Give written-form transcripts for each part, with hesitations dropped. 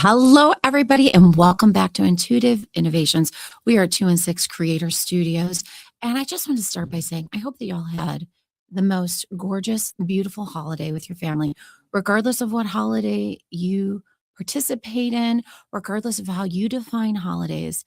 Hello, everybody, and welcome back to Intuitive Innovations. We are 2 and 6 Creator Studios. And I just want to start by saying I hope that y'all had the most gorgeous, beautiful holiday with your family, regardless of what holiday you participate in, regardless of how you define holidays.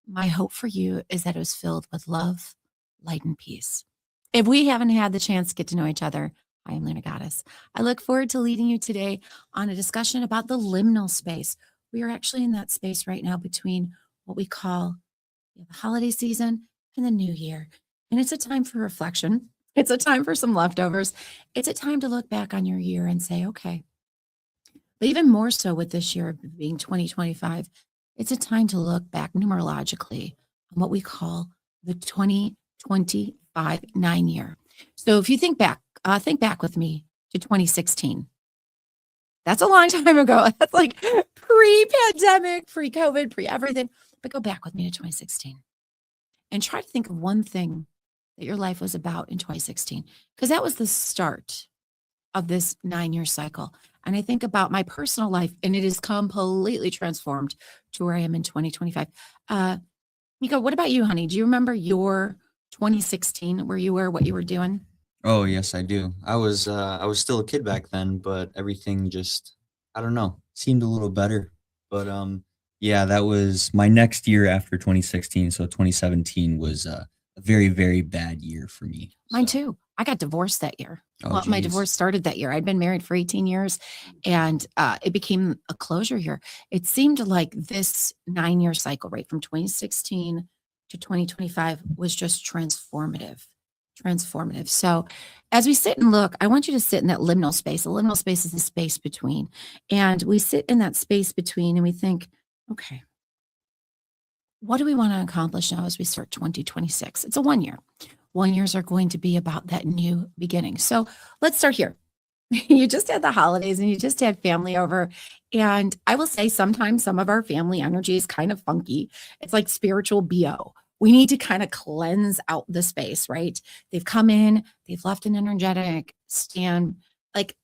My hope for you is that it was filled with love, light, and peace. If we haven't had the chance to get to know each other, I am Luna Goddess. I look forward to leading you today on a discussion about the liminal space. We are actually in that space right now between what we call the holiday season and the new year. And it's a time for reflection. It's a time for some leftovers. It's a time to look back on your year and say, okay, but even more so with this year being 2025, it's a time to look back numerologically on what we call the 2025 9 year. So if you think back with me to 2016. That's a long time ago. That's like pre-pandemic, pre-COVID, pre-everything. But go back with me to 2016 and try to think of one thing that your life was about in 2016, because that was the start of this 9 year cycle. And I think about my personal life, and it is completely transformed to where I am in 2025. Nico, what about you, honey? Do you remember your 2016, where you were, what you were doing? Oh, yes, I do. I was still a kid back then, but everything just I don't know, seemed a little better. But yeah, that was my next year after 2016, so 2017 was a very, very bad year for me. Mine So, too. I got divorced that year. oh Well, my geez. divorce started that year. I'd been married for 18 years and it became a closure year. It seemed like this 9 year cycle, right from 2016 to 2025, was just transformative. Transformative. So, as we sit and look, I want you to sit in that liminal space. The liminal space is the space between. And we sit in that space between and we think, okay, what do we want to accomplish now as we start 2026? It's a 1 year. 1 years are going to be about that new beginning. So let's start here. You just had the holidays and you just had family over. And I will say sometimes some of our family energy is kind of funky. It's like spiritual BO. We need to kind of cleanse out the space, right? They've come in, they've left an energetic stand, like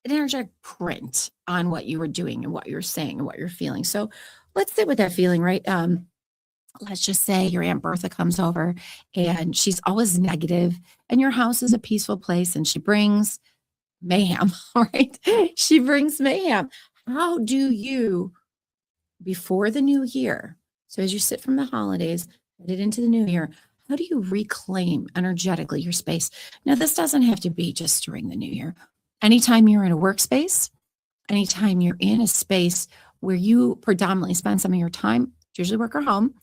an energetic print on what you were doing and what you're saying and what you're feeling. So let's sit with that feeling, right? Let's just say your Aunt Bertha comes over and she's always negative, and your house is a peaceful place and she brings mayhem, right? She brings mayhem. How do you, before the new year, so as you sit from the holidays, headed into the new year, how do you reclaim energetically your space? Now, this doesn't have to be just during the new year. Anytime you're in a workspace, anytime you're in a space where you predominantly spend some of your time, usually work or home,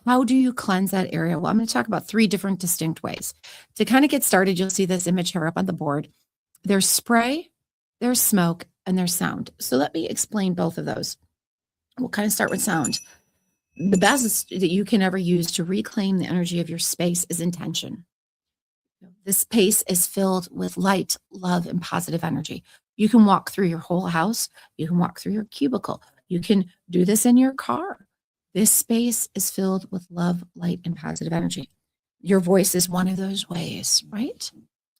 how do you cleanse that area? Well, I'm going to talk about 3 different distinct ways. To kind of get started, you'll see this image here up on the board. There's spray, there's smoke, and there's sound. So let me explain both of those. We'll kind of start with sound. The best that you can ever use to reclaim the energy of your space is intention. This space is filled with light, love, and positive energy. You can walk through your whole house. You can walk through your cubicle. You can do this in your car. This space is filled with love, light, and positive energy. Your voice is one of those ways, right?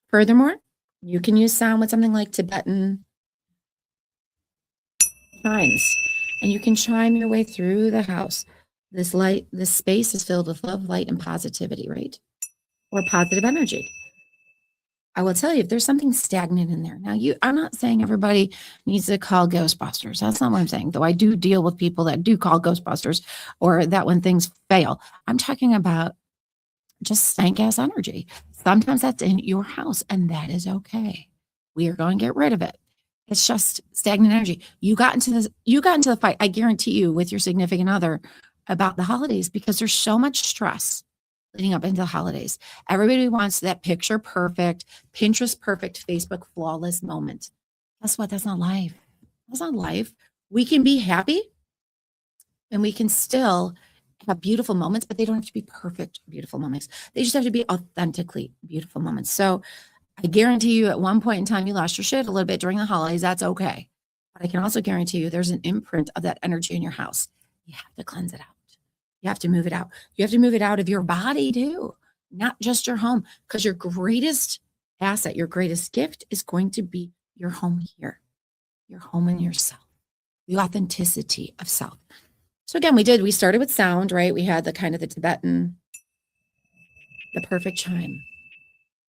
Furthermore, you can use sound with something like Tibetan chimes, and you can chime your way through the house. This space is filled with love, light, and positivity, right? Or positive energy. I will tell you if there's something stagnant in there. Now, I'm not saying everybody needs to call Ghostbusters. That's not what I'm saying. Though I do deal with people that do call Ghostbusters, or that when things fail. I'm talking about just stank ass energy. Sometimes that's in your house, and that is okay. We are going to get rid of it. It's just stagnant energy. You got into the fight, I guarantee you, with your significant other about the holidays, because there's so much stress leading up into the holidays. Everybody wants that picture perfect, Pinterest perfect, Facebook flawless moment. Guess what? That's not life. That's not life. We can be happy and we can still have beautiful moments, but they don't have to be perfect, beautiful moments. They just have to be authentically beautiful moments. So I guarantee you at one point in time, you lost your shit a little bit during the holidays. That's okay. But I can also guarantee you there's an imprint of that energy in your house. You have to cleanse it out. You have to move it out. You have to move it out of your body too, not just your home, because your greatest asset, your greatest gift is going to be your home here, your home in yourself. the authenticity of self. So again, we started with sound, right? We had the kind of the Tibetan, the perfect chime.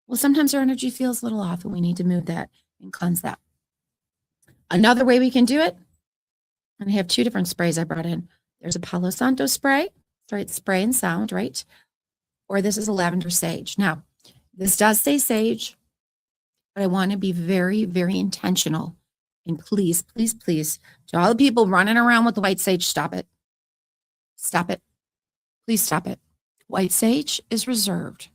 Well, sometimes our energy feels a little off and we need to move that and cleanse that. Another way we can do it, and I have two different sprays I brought in. There's a Palo Santo spray, right? Spray and sound, right? Or this is a lavender sage. Now, this does say sage, but I want to be very, very intentional. And please, please, please, to all the people running around with the white sage, stop it. Stop it. Please stop it. White sage is reserved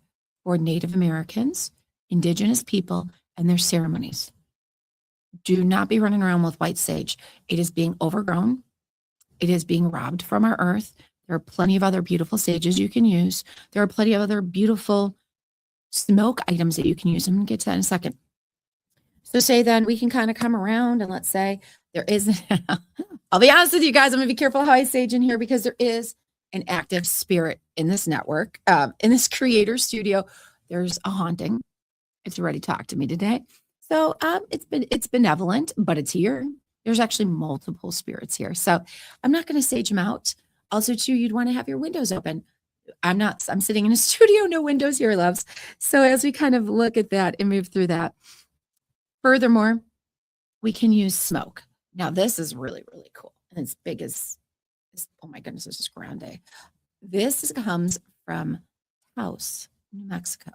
for Native Americans, Indigenous people, and their ceremonies. Do not be running around with white sage. It is being overgrown. It is being robbed from our earth. There are plenty of other beautiful sages you can use. There are plenty of other beautiful smoke items that you can use. I'm going to get to that in a second. So say then we can kind of come around and let's say there is, I'll be honest with you guys, I'm going to be careful how I sage in here because there is an active spirit in this network, in this creator studio. There's a haunting. It's already talked to me today. So it's benevolent, but it's here. There's actually multiple spirits here. So I'm not going to sage them out. Also, too, you'd want to have your windows open. I'm sitting in a studio, no windows here, loves. So as we kind of look at that and move through that. Furthermore, we can use smoke. Now, this is really, really cool. And it's big as, oh my goodness, this is grande. This comes from Taos, New Mexico.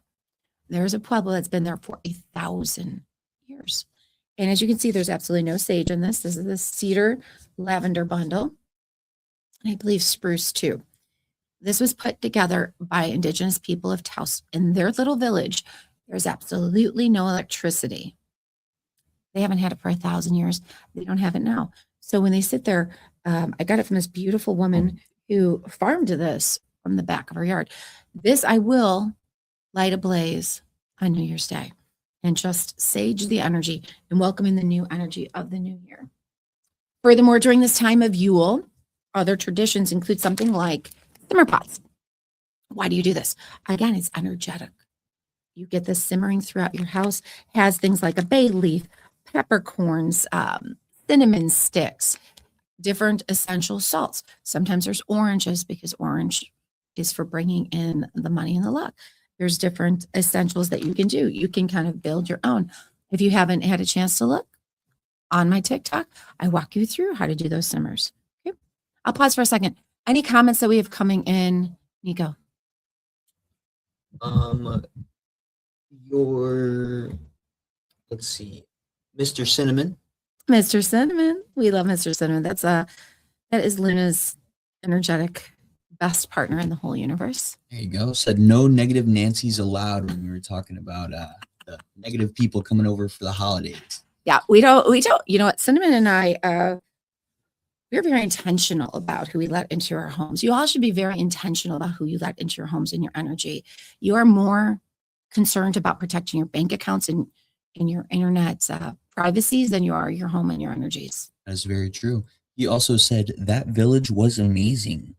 There's a pueblo that's been there for 1,000 years. And as you can see, there's absolutely no sage in this. This is the cedar lavender bundle. And I believe spruce too. This was put together by indigenous people of Taos in their little village. There's absolutely no electricity. They haven't had it for 1,000 years. They don't have it now. So when they sit there, I got it from this beautiful woman who farmed this from the back of her yard. This I will light a blaze on New Year's Day and just sage the energy and welcoming the new energy of the new year. Furthermore, during this time of Yule, other traditions include something like simmer pots. Why do you do this? Again, it's energetic. You get this simmering throughout your house, has things like a bay leaf, peppercorns, cinnamon sticks, different essential salts. Sometimes there's oranges because orange is for bringing in the money and the luck. There's different essentials that you can do. You can kind of build your own. If you haven't had a chance to look on my TikTok, I walk you through how to do those simmers. Okay. I'll pause for a second. Any comments that we have coming in, Nico? Let's see, Mr. Cinnamon. Mr. Cinnamon. We love Mr. Cinnamon. That is Luna's energetic best partner in the whole universe. There you go. Said no negative Nancy's allowed when we were talking about the negative people coming over for the holidays. Yeah, we don't, you know what, Cinnamon and I, we're very intentional about who we let into our homes. You all should be very intentional about who you let into your homes and your energy. You are more concerned about protecting your bank accounts and your internet privacies than you are your home and your energies. That's very true. He also said that village was amazing.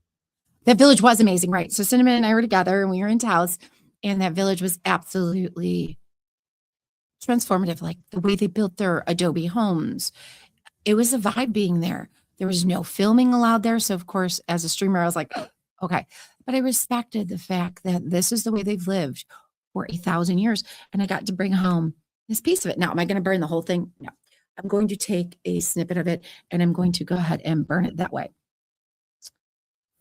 That village was amazing, right? So Cinnamon and I were together and we were in Taos, and that village was absolutely transformative. Like the way they built their adobe homes. It was a vibe being there. There was no filming allowed there. So of course, as a streamer, I was like, oh, okay. But I respected the fact that this is the way they've lived for 1,000 years. And I got to bring home this piece of it. Now, am I going to burn the whole thing? No. I'm going to take a snippet of it and I'm going to go ahead and burn it that way.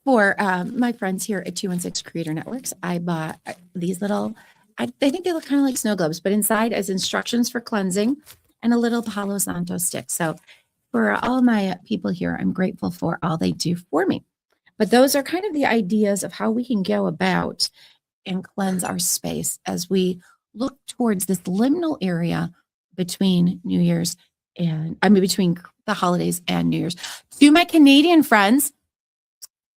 For my friends here at 216 Creator Networks, I bought these little, I think they look kind of like snow globes, but inside is instructions for cleansing and a little Palo Santo stick. So for all my people here, I'm grateful for all they do for me. But those are kind of the ideas of how we can go about and cleanse our space as we look towards this liminal area between New Year's and, between the holidays and New Year's. To my Canadian friends,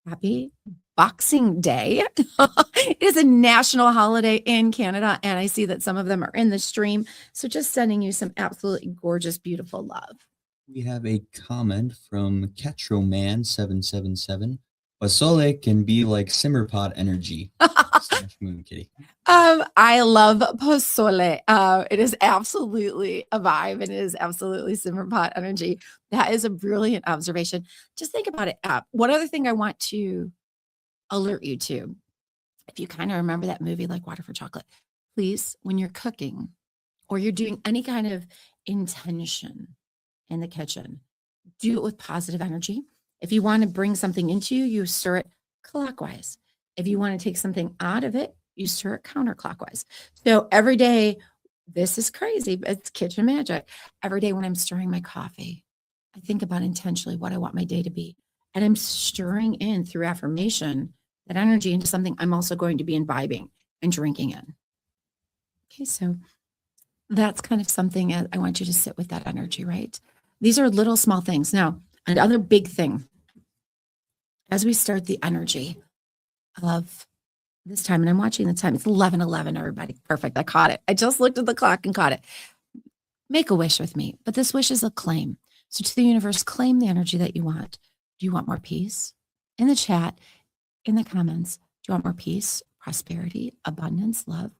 happy Boxing Day. It is a national holiday in Canada, and I see that some of them are in the stream. So just sending you some absolutely gorgeous, beautiful love. We have a comment from Catroman777. Basole can be like simmer pot energy. Slash moon kitty. I love pozole. It is absolutely a vibe. It is absolutely simmer pot energy. That is a brilliant observation. Just think about it. One other thing I want to alert you to, if you kind of remember that movie like Water for Chocolate, please, when you're cooking or you're doing any kind of intention in the kitchen, do it with positive energy. If you want to bring something into you, you stir it clockwise. If you want to take something out of it, you stir it counterclockwise. So every day, this is crazy, but it's kitchen magic. Every day when I'm stirring my coffee, I think about intentionally what I want my day to be. And I'm stirring in through affirmation that energy into something I'm also going to be imbibing and drinking in. Okay, so that's kind of something I want you to sit with that energy, right? These are little small things. Now, another big thing as we start the energy of this time, and I'm watching the time, it's 11:11, everybody. Perfect. I caught it. I just looked at the clock and caught it. Make a wish with me, but this wish is a claim. So to the universe, claim the energy that you want. Do you want more peace? In the chat, in the comments, do you want more peace, prosperity, abundance, love?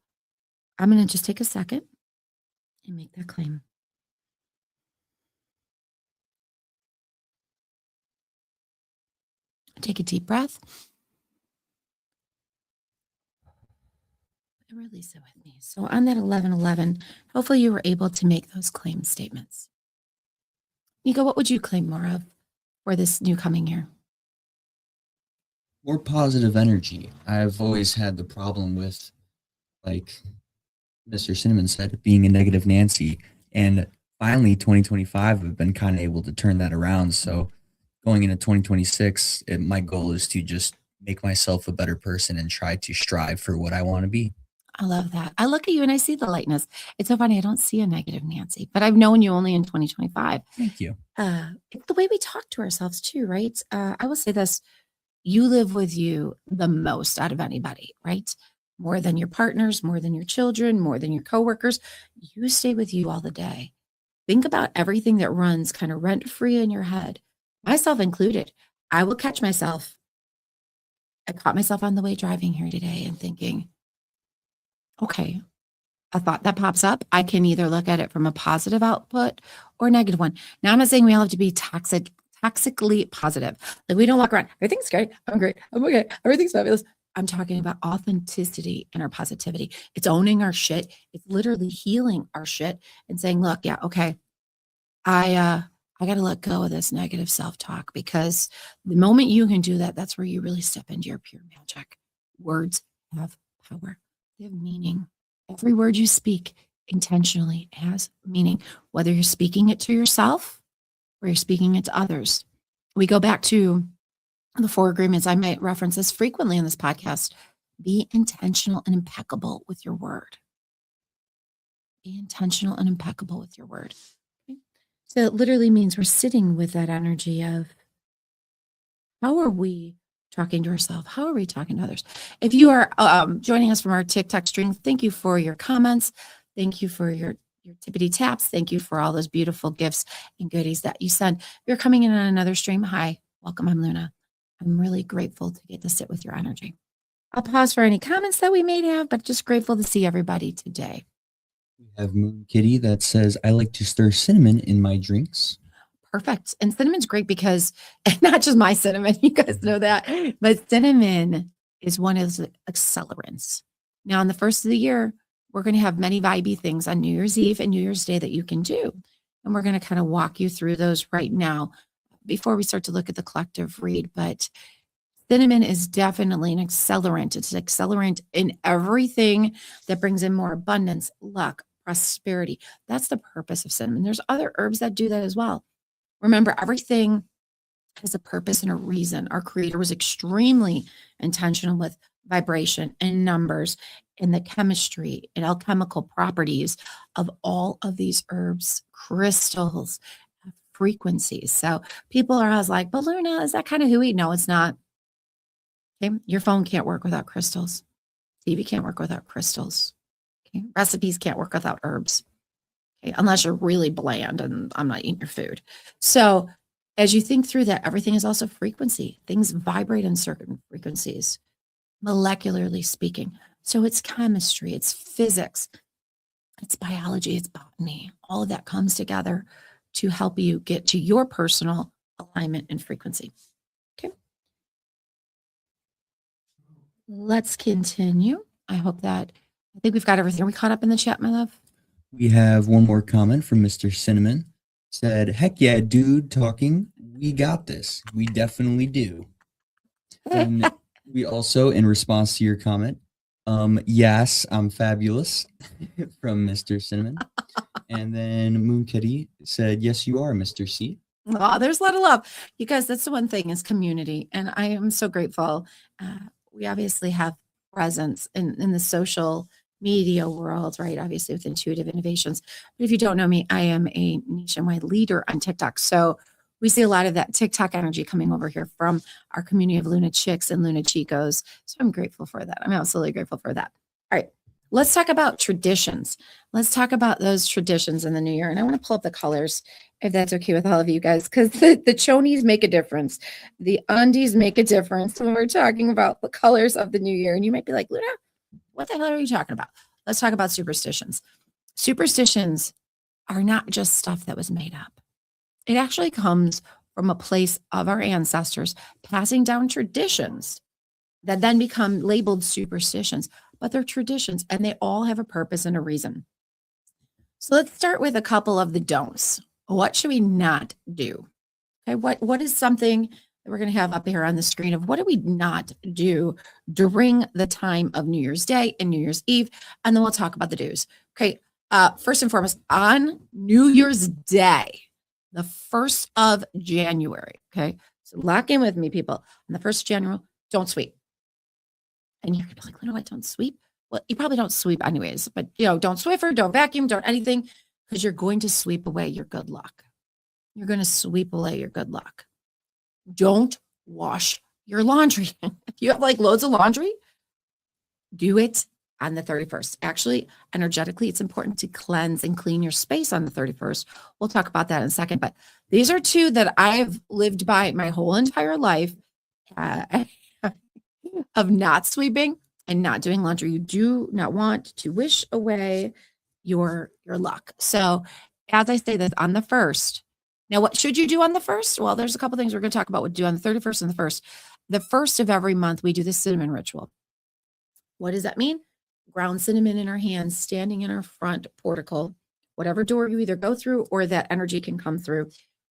I'm going to just take a second and make that claim. Take a deep breath and release it with me. So on that 11:11, hopefully you were able to make those claim statements. Nico, what would you claim more of for this new coming year? More positive energy. I've always had the problem with, like Mr. Cinnamon said, being a negative Nancy. And finally, 2025, I've been kind of able to turn that around. So going into 2026, my goal is to just make myself a better person and try to strive for what I want to be. I love that. I look at you and I see the lightness. It's so funny. I don't see a negative Nancy, but I've known you only in 2025. Thank you. It's the way we talk to ourselves too, right? I will say this. You live with you the most out of anybody, right? More than your partners, more than your children, more than your coworkers. You stay with you all the day. Think about everything that runs kind of rent free in your head, myself included. I will catch myself. I caught myself on the way driving here today and thinking, okay, a thought that pops up, I can either look at it from a positive output or a negative one. Now, I'm not saying we all have to be toxically positive. Like we don't walk around, everything's great, I'm great, I'm okay, everything's fabulous. I'm talking about authenticity and our positivity. It's owning our shit. It's literally healing our shit and saying, look, yeah, okay, I got to let go of this negative self-talk, because the moment you can do that, that's where you really step into your pure magic. Words have power. They have meaning. Every word you speak intentionally has meaning, whether you're speaking it to yourself or you're speaking it to others. We go back to the 4 agreements. I might reference this frequently in this podcast. Be intentional and impeccable with your word. Be intentional and impeccable with your word. Okay? So it literally means we're sitting with that energy of, how are we talking to ourselves? How are we talking to others? If you are joining us from our TikTok stream, thank you for your comments. Thank you for your tippity taps. Thank you for all those beautiful gifts and goodies that you send. If you're coming in on another stream, hi, welcome. I'm Luna. I'm really grateful to get to sit with your energy. I'll pause for any comments that we may have, but just grateful to see everybody today. We have Moon Kitty that says, I like to stir cinnamon in my drinks. Perfect. And cinnamon's great because, not just my cinnamon, you guys know that, but cinnamon is one of the accelerants. Now, on the first of the year, we're going to have many vibey things on New Year's Eve and New Year's Day that you can do. And we're going to kind of walk you through those right now before we start to look at the collective read. But cinnamon is definitely an accelerant. It's an accelerant in everything that brings in more abundance, luck, prosperity. That's the purpose of cinnamon. There's other herbs that do that as well. Remember, everything has a purpose and a reason. Our creator was extremely intentional with vibration and numbers and the chemistry and alchemical properties of all of these herbs, crystals, frequencies. So people are always like, but Luna, is that kind of hooey? No, it's not. Okay. Your phone can't work without crystals. TV can't work without crystals. Okay. Recipes can't work without herbs. Okay. Unless you're really bland and I'm not eating your food. So As you think through that, everything is also frequency. Things vibrate in certain frequencies, molecularly speaking. So it's chemistry, it's physics, it's biology, it's botany. All of that comes together to help you get to your personal alignment and frequency. Okay. Let's continue. I think we've got everything. Are we caught up in the chat, my love? We have one more comment from Mr. Cinnamon. Said, heck yeah, dude, talking. We got this. We definitely do. And we also, in response to your comment, yes, I'm fabulous from Mr. Cinnamon. And then Moon Kitty said, yes, you are, Mr. C. Oh, there's a lot of love. You guys, that's the one thing is community. And I am so grateful. We obviously have presence in the social media world, right? Obviously with Intuitive Innovations. But if you don't know me, I am a nationwide leader on TikTok. So we see a lot of that TikTok energy coming over here from our community of Luna Chicks and Luna Chicos. So I'm grateful for that. I'm absolutely grateful for that. All right. Let's talk about traditions. Let's talk about those traditions in the new year. And I want to pull up the colors, if that's okay with all of you guys, because the chonies make a difference. The undies make a difference when we're talking about the colors of the new year. And you might be like, Luna, what the hell are you talking about? Let's talk about superstitions. Superstitions are not just stuff that was made up. It actually comes from a place of our ancestors passing down traditions that then become labeled superstitions, but they're traditions and they all have a purpose and a reason. So let's start with a couple of the don'ts. What should we not do? Okay, what is something that we're going to have up here on the screen of what do we not do during the time of New Year's Day and New Year's Eve? And then we'll talk about the do's. Okay, first and foremost, on New Year's Day, the 1st of January, okay? So lock in with me, people. On the 1st of January, don't sweep. And you're going to be like, Luna, what, don't sweep? Well, you probably don't sweep anyways, but don't Swiffer, don't vacuum, don't anything, because you're going to sweep away your good luck. You're going to sweep away your good luck. Don't wash your laundry. If you have like loads of laundry, do it on the 31st. Actually, energetically, it's important to cleanse and clean your space on the 31st. We'll talk about that in a second, but these are two that I've lived by my whole entire life of not sweeping and not doing laundry. You do not want to wish away your luck. So as I say this on the 1st, now what should you do on the 1st? Well, there's a couple things we're going to talk about what to do on the 31st and the 1st. The 1st of every month, we do the cinnamon ritual. What does that mean? Ground cinnamon in our hands, standing in our front portico, whatever door you either go through or that energy can come through.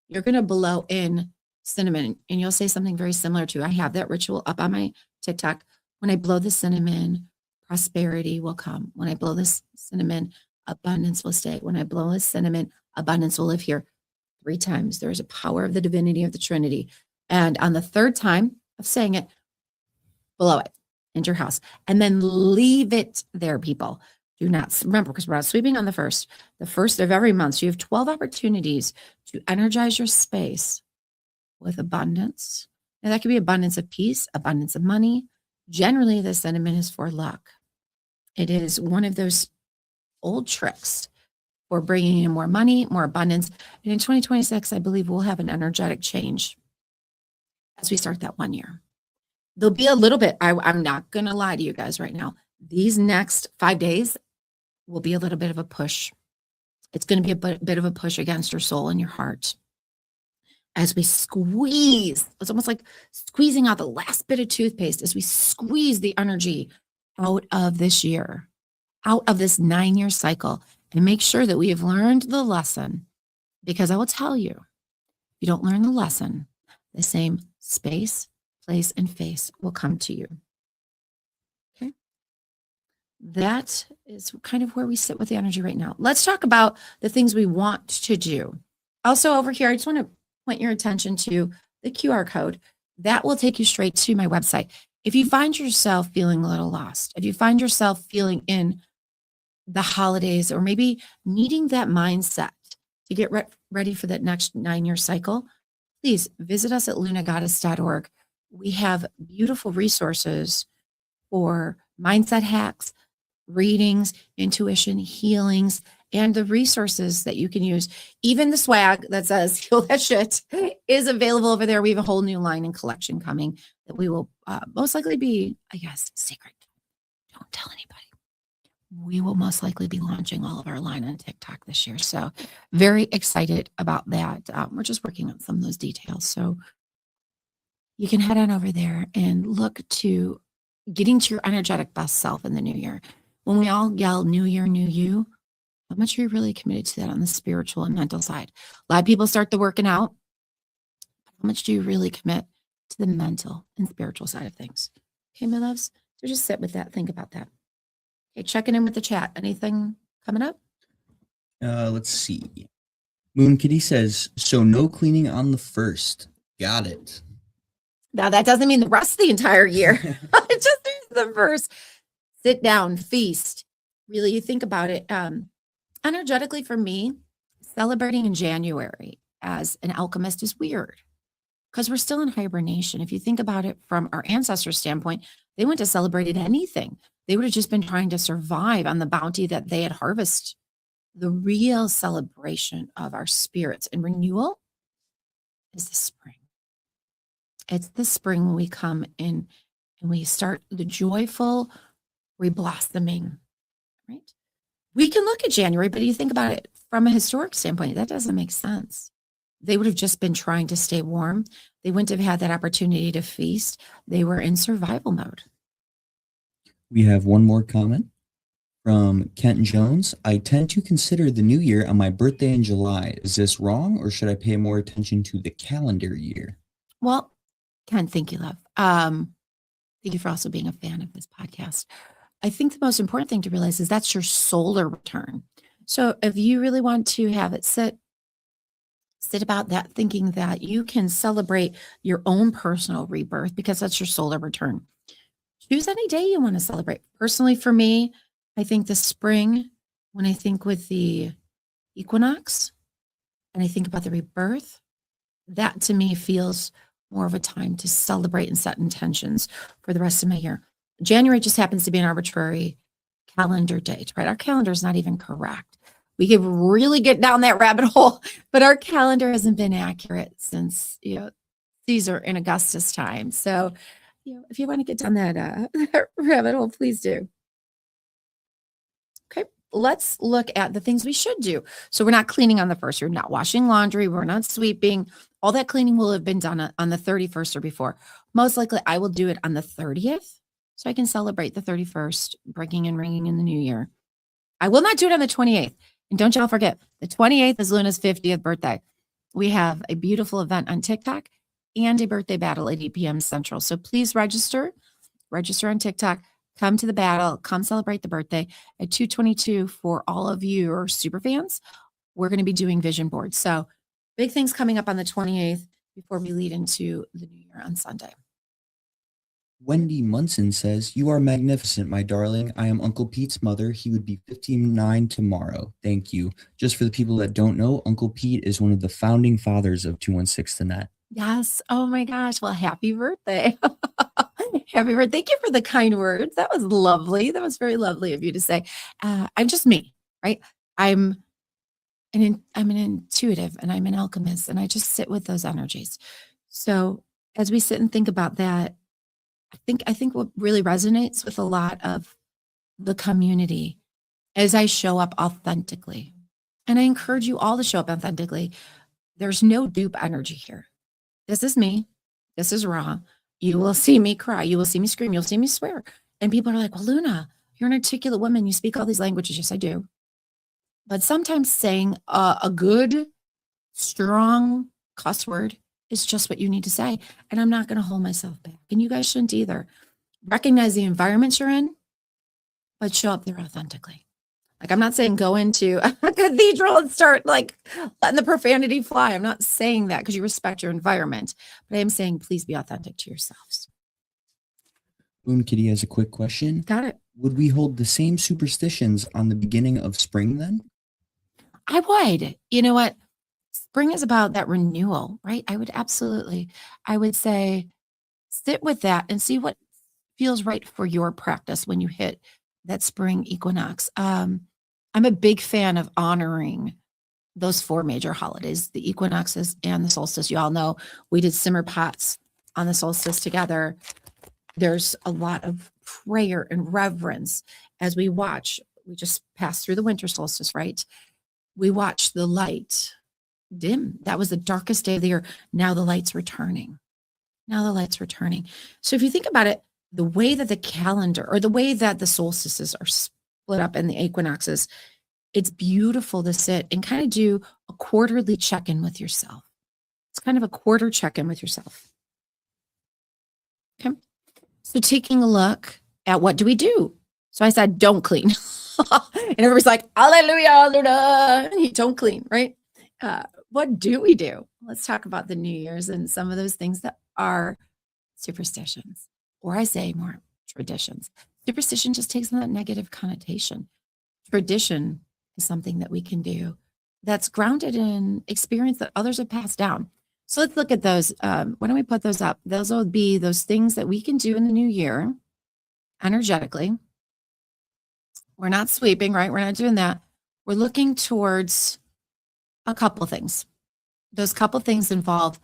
You're going to blow in cinnamon and you'll say something very similar to, I have that ritual up on my TikTok. When I blow the cinnamon, prosperity will come. When I blow this cinnamon, abundance will stay. When I blow this cinnamon, abundance will live here. 3 times. There's a power of the divinity of the Trinity. And on the 3rd time of saying it, blow it into your house and then leave it there, people. Do not remember, because we're not sweeping on the 1st. The 1st of every month, so you have 12 opportunities to energize your space with abundance. Now that could be abundance of peace, abundance of money. Generally, the cinnamon is for luck. It is one of those old tricks for bringing in more money, more abundance. And in 2026, I believe we'll have an energetic change as we start that 1 year. There'll be a little bit, I'm not going to lie to you guys right now. These next 5 days will be a little bit of a push. It's going to be a bit of a push against your soul and your heart. As we squeeze, it's almost like squeezing out the last bit of toothpaste as we squeeze the energy out of this year, out of this 9-year cycle, and make sure that we have learned the lesson. Because I will tell you, if you don't learn the lesson, the same space, place, and face will come to you. Okay. That is kind of where we sit with the energy right now. Let's talk about the things we want to do. Also over here, I just want to point your attention to the QR code. That will take you straight to my website. If you find yourself feeling a little lost, if you find yourself feeling in the holidays or maybe needing that mindset to get ready for that next 9-year cycle, please visit us at lunagoddess.org. We have beautiful resources for mindset hacks, readings, intuition, healings, and the resources that you can use. Even the swag that says heal that shit is available over there. We have a whole new line and collection coming that we will most likely be, I guess, secret. Don't tell anybody. We will most likely be launching all of our line on TikTok this year. So very excited about that. We're just working on some of those details. So you can head on over there and look to getting to your energetic best self in the new year. When we all yell new year, new you, how much are you really committed to that on the spiritual and mental side? A lot of people start the working out. How much do you really commit to the mental and spiritual side of things? Okay, my loves. So just sit with that. Think about that. Okay, checking in with the chat. Anything coming up? Let's see. Moon Kitty says, so no cleaning on the 1st. Got it. Now, that doesn't mean the rest of the entire year. It just means the first. Sit down, feast. Really, you think about it. Energetically, for me, celebrating in January as an alchemist is weird because we're still in hibernation. If you think about it from our ancestors' standpoint, they wouldn't have celebrated anything. They would have just been trying to survive on the bounty that they had harvested. The real celebration of our spirits and renewal is the spring. It's the spring when we come in and we start the joyful reblossoming, right? We can look at January, but you think about it from a historic standpoint, that doesn't make sense. They would have just been trying to stay warm. They wouldn't have had that opportunity to feast. They were in survival mode. We have one more comment from Kent Jones. I tend to consider the new year on my birthday in July. Is this wrong, or should I pay more attention to the calendar year? Well, Ken, thank you, love. Thank you for also being a fan of this podcast. I think the most important thing to realize is that's your solar return. So if you really want to have it sit about that, thinking that you can celebrate your own personal rebirth because that's your solar return. Choose any day you want to celebrate. Personally, for me, I think the spring, when I think with the equinox and I think about the rebirth, that to me feels more of a time to celebrate and set intentions for the rest of my year. January just happens to be an arbitrary calendar date, right? Our calendar is not even correct. We could really get down that rabbit hole, but our calendar hasn't been accurate since, Caesar and Augustus time. So, if you want to get down that, that rabbit hole, please do. Okay, let's look at the things we should do. So we're not cleaning on the 1st. You're not washing laundry. We're not sweeping. All that cleaning will have been done on the 31st or before. Most likely, I will do it on the 30th. So I can celebrate the 31st, breaking and ringing in the new year. I will not do it on the 28th. And don't y'all forget, the 28th is Luna's 50th birthday. We have a beautiful event on TikTok and a birthday battle at 8 p.m. Central. So please register on TikTok, come to the battle, come celebrate the birthday at 2:22 for all of you or super fans. We're going to be doing vision boards. So big things coming up on the 28th before we lead into the new year on Sunday. Wendy Munson says, you are magnificent, my darling. I am Uncle Pete's mother. He would be 59 tomorrow. Thank you. Just for the people that don't know, Uncle Pete is one of the founding fathers of 216 The Net. Yes. Oh my gosh. Well, happy birthday. Happy birthday. Thank you for the kind words. That was lovely. That was very lovely of you to say. I'm just me, right? I'm an intuitive and I'm an alchemist, and I just sit with those energies. So as we sit and think about that, I think what really resonates with a lot of the community is I show up authentically. And I encourage you all to show up authentically. There's no dupe energy here. This is me. This is raw. You will see me cry. You will see me scream. You'll see me swear. And people are like, well, Luna, you're an articulate woman. You speak all these languages. Yes, I do. But sometimes saying a good, strong cuss word is just what you need to say. And I'm not going to hold myself back. And you guys shouldn't either. Recognize the environment you're in, but show up there authentically. Like, I'm not saying go into a cathedral and start like letting the profanity fly. I'm not saying that because you respect your environment, but I am saying please be authentic to yourselves. Moon Kitty has a quick question. Got it. Would we hold the same superstitions on the beginning of spring then? I would. You know what? Spring is about that renewal, right? I would say sit with that and see what feels right for your practice when you hit that spring equinox. I'm a big fan of honoring those 4 major holidays, the equinoxes and the solstice. You all know we did simmer pots on the solstice together. There's a lot of prayer and reverence as we watch. We just passed through the winter solstice, right? We watch the light dim. That was the darkest day of the year. Now the light's returning. Now the light's returning. So if you think about it, the way that the calendar or the way that the solstices are split up in the equinoxes, it's beautiful to sit and kind of do a quarterly check-in with yourself. It's kind of a quarter check-in with yourself. Okay. So taking a look at what do we do? So I said, don't clean. And everybody's like, hallelujah, hallelujah. Don't clean, right? What do we do? Let's talk about the New Year's and some of those things that are superstitions, or I say more traditions. Superstition just takes on that negative connotation. Tradition is something that we can do that's grounded in experience that others have passed down. So let's look at those. Why don't we put those up? Those will be those things that we can do in the new year energetically. We're not sweeping, right? We're not doing that. We're looking towards a couple of things. Those couple of things involve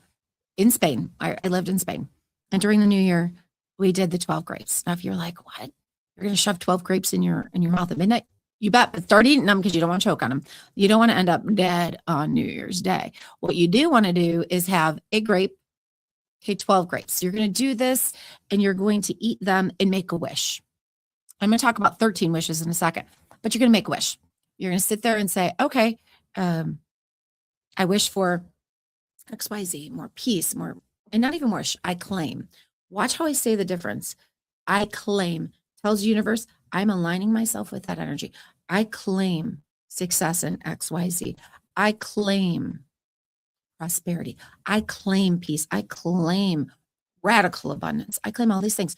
in Spain. I lived in Spain. And during the new year, we did the 12 grapes. Now, if you're like, what? You're going to shove 12 grapes in your mouth at midnight? You bet, but start eating them because you don't want to choke on them. You don't want to end up dead on New Year's Day. What you do want to do is have a grape, okay, 12 grapes. You're going to do this and you're going to eat them and make a wish. I'm going to talk about 13 wishes in a second, but you're going to make a wish. You're going to sit there and say, okay, I wish for XYZ, more peace, more, and not even wish, I claim. Watch how I say the difference. I claim tells the universe, I'm aligning myself with that energy. I claim success in XYZ. I claim prosperity. I claim peace. I claim radical abundance. I claim all these things.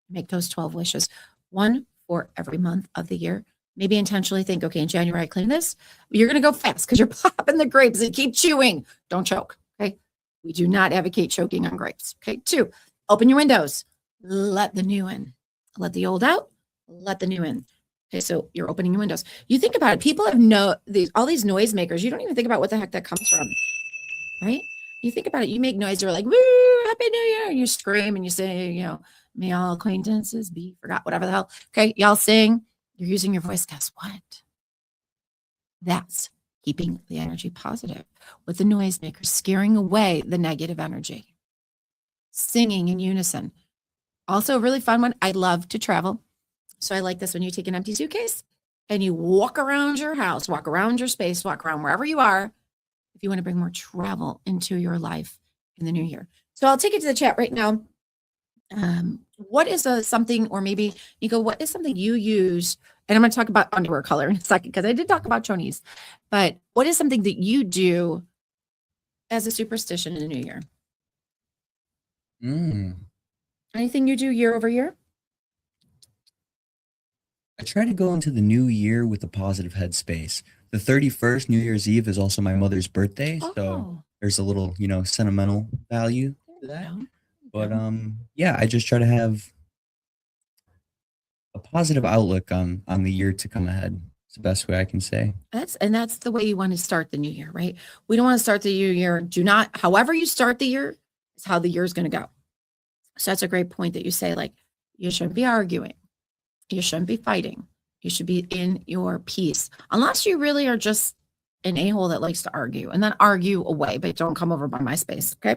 Make those 12 wishes, one for every month of the year. Maybe intentionally think, okay, in January, I claim this. You're going to go fast because you're popping the grapes and keep chewing. Don't choke, okay? We do not advocate choking on grapes, okay? 2, open your windows. Let the new in. Let the old out. Let the new in. Okay, so you're opening your windows. You think about it. People have all these noisemakers. You don't even think about what the heck that comes from, right? You think about it. You make noise. You're like, woo, happy new year. And you scream and you say, may all acquaintances be forgot, whatever the hell. Okay, y'all sing. You're using your voice. Guess what? That's keeping the energy positive with the noisemakers, scaring away the negative energy. Singing in unison. Also, a really fun one. I love to travel. So I like this when you take an empty suitcase and you walk around your house, walk around your space, walk around wherever you are, if you want to bring more travel into your life in the new year. So I'll take it to the chat right now. What is something, or maybe you go, what is something you use? And I'm going to talk about underwear color in a second, because I did talk about chonies, but what is something that you do as a superstition in the new year? Anything you do year over year? I try to go into the new year with a positive headspace. The 31st, New Year's Eve, is also my mother's birthday, so there's a little, sentimental value to that. But yeah, I just try to have a positive outlook on the year to come ahead. It's the best way I can say. That's the way you want to start the new year, right? We don't want to start the new year. However you start the year is how the year is going to go. So that's a great point that you say, like, you shouldn't be arguing. You shouldn't be fighting. You should be in your peace, unless you really are just an a-hole that likes to argue, and then argue away, but don't come over by my space, okay?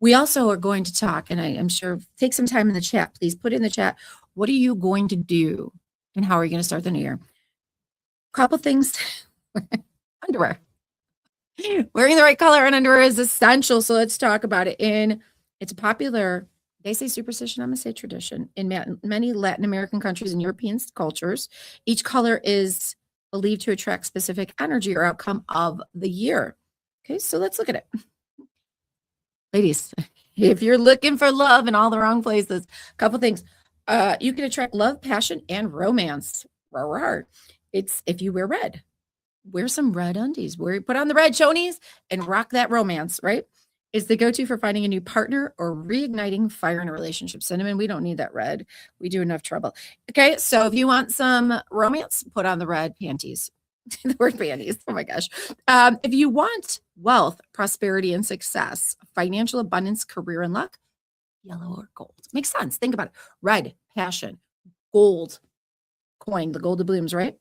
We also are going to talk, and I am sure, take some time in the chat. Please put in the chat, what are you going to do and how are you going to start the new year? Couple things. Underwear. Wearing the right color and underwear is essential, so let's talk about it. It's a popular, they say superstition, I'm going to say tradition. In many Latin American countries and European cultures, each color is believed to attract specific energy or outcome of the year. Okay, so let's look at it. Ladies, if you're looking for love in all the wrong places, a couple things. You can attract love, passion, and romance. It's if you wear red. Wear some red undies. Put on the red chonies and rock that romance, right? It's the go-to for finding a new partner or reigniting fire in a relationship. Cinnamon, we don't need that red. We do enough trouble. Okay, so if you want some romance, put on the red panties. The word panties. Oh my gosh. If you want wealth, prosperity, and success, financial abundance, career, and luck, yellow or gold. Makes sense. Think about it. Red, passion. Gold, coin, the gold doubloons, right?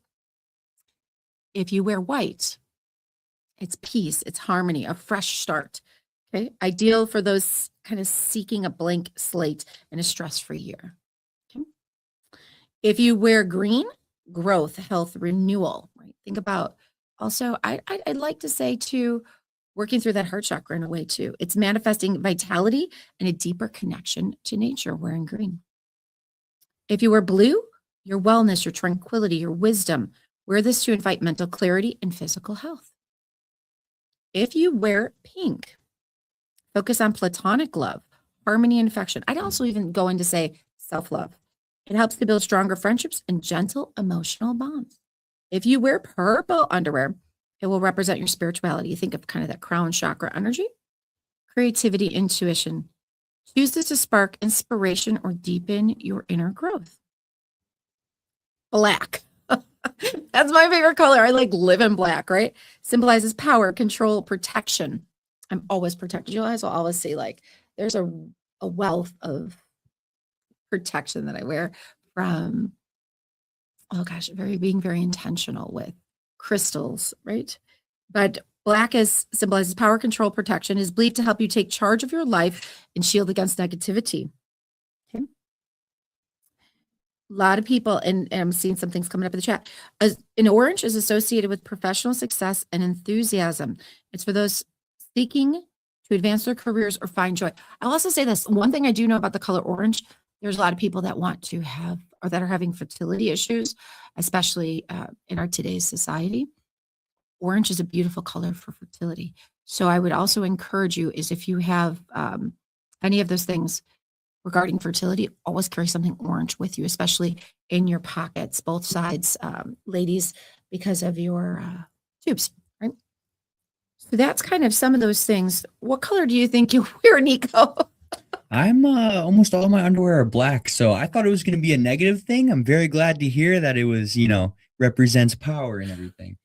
If you wear white, it's peace, it's harmony, a fresh start. Okay. Ideal for those kind of seeking a blank slate in a stress-free year. Okay. If you wear green, growth, health, renewal, right? Think about also, I'd like to say too, working through that heart chakra in a way too. It's manifesting vitality and a deeper connection to nature wearing green. If you wear blue, your wellness, your tranquility, your wisdom, wear this to invite mental clarity and physical health. If you wear pink, focus on platonic love, harmony, and affection. I'd also even go in to say self-love. It helps to build stronger friendships and gentle emotional bonds. If you wear purple underwear, it will represent your spirituality. You think of kind of that crown chakra energy, creativity, intuition. Use this to spark inspiration or deepen your inner growth. Black. That's my favorite color. I live in black, right? Symbolizes power, control, protection. I'm always protected. You guys will always see there's a wealth of protection that I wear from, oh gosh, being very intentional with crystals, right? But black symbolizes power, control, protection, is believed to help you take charge of your life and shield against negativity. Okay. A lot of people, and I'm seeing some things coming up in the chat. An orange is associated with professional success and enthusiasm. It's for those seeking to advance their careers or find joy. I'll also say this. One thing I do know about the color orange, there's a lot of people that want to have or that are having fertility issues, especially in our today's society. Orange is a beautiful color for fertility. So I would also encourage you is if you have any of those things regarding fertility, always carry something orange with you, especially in your pockets, both sides, ladies, because of your tubes, right? So that's kind of some of those things. What color do you think you wear, Nico? I'm almost all my underwear are black, so I thought it was going to be a negative thing. I'm very glad to hear that it was, represents power and everything.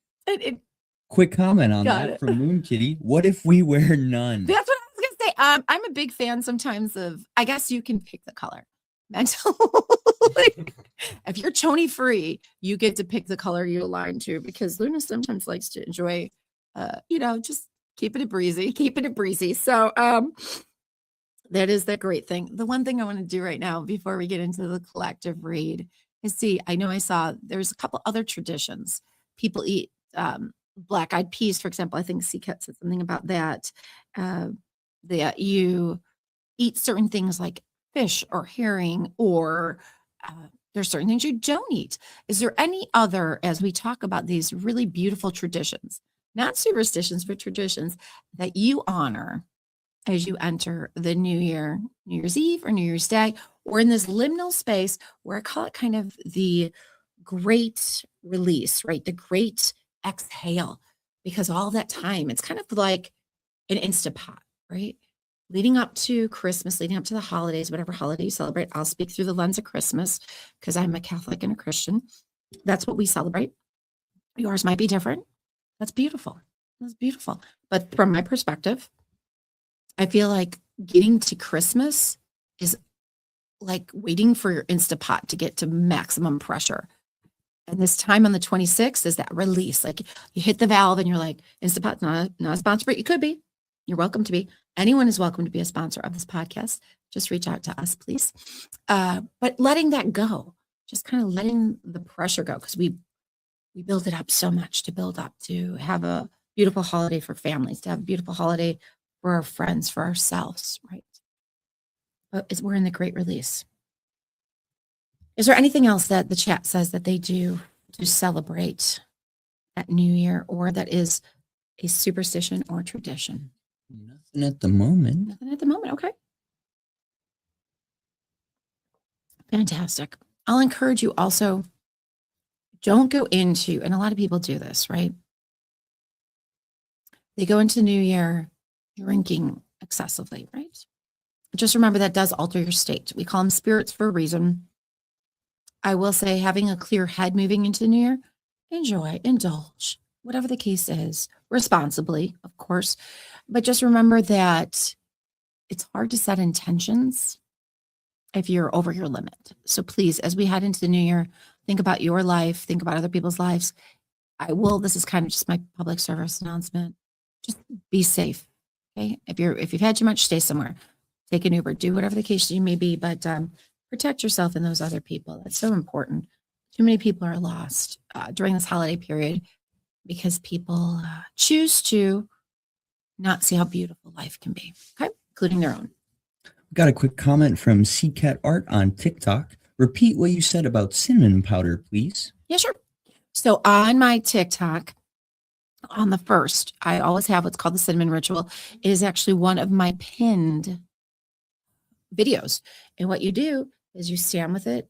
Quick comment on that from Moon Kitty. What if we wear none? That's what I was gonna say. I'm a big fan sometimes of, I guess you can pick the color. Mentally, if you're chony free, you get to pick the color you align to, because Luna sometimes likes to enjoy, just keeping it breezy. So that is the great thing. The one thing I want to do right now before we get into the collective read is see, I know I saw there's a couple other traditions. People eat black-eyed peas, for example. I think C-Cat said something about that. That you eat certain things like fish or herring, or there's certain things you don't eat. Is there any other, as we talk about these really beautiful traditions, not superstitions, but traditions that you honor as you enter the new year, New Year's Eve or New Year's Day, or in this liminal space where I call it kind of the great release, right? The great exhale, because all that time, it's kind of like an Instapot, right? Leading up to Christmas, leading up to the holidays, whatever holiday you celebrate. I'll speak through the lens of Christmas because I'm a Catholic and a Christian. That's what we celebrate. Yours might be different. That's beautiful. That's beautiful. But from my perspective, I feel like getting to Christmas is like waiting for your Instapot to get to maximum pressure. And this time on the 26th is that release. Like you hit the valve and you're like, Instapot's not a sponsor, but you could be. You're welcome to be. Anyone is welcome to be a sponsor of this podcast. Just reach out to us, please. But letting that go, just kind of letting the pressure go, because we build it up so much to build up, to have a beautiful holiday for families, to have a beautiful holiday for our friends, for ourselves, right? But we're in the great release. Is there anything else that the chat says that they do to celebrate that new year, or that is a superstition or tradition? Nothing at the moment. Nothing at the moment. Okay. Fantastic. I'll encourage you also, don't go into, and a lot of people do this, right? They go into the new year drinking excessively, right? Just remember that does alter your state. We call them spirits for a reason. I will say having a clear head moving into the new year, enjoy, indulge, whatever the case is, responsibly, of course. But just remember that it's hard to set intentions if you're over your limit. So please, as we head into the new year, think about your life, think about other people's lives. This is kind of just my public service announcement. Just be safe. Okay. If you've had too much, stay somewhere. Take an Uber, do whatever the case you may be, but protect yourself and those other people. That's so important. Too many people are lost during this holiday period because people choose to not see how beautiful life can be, okay, including their own. Got a quick comment from CCat Art on TikTok. Repeat what you said about cinnamon powder, please. Yeah, sure. So on my TikTok, on the first, I always have what's called the cinnamon ritual. It is actually one of my pinned videos. And what you do is you stand with it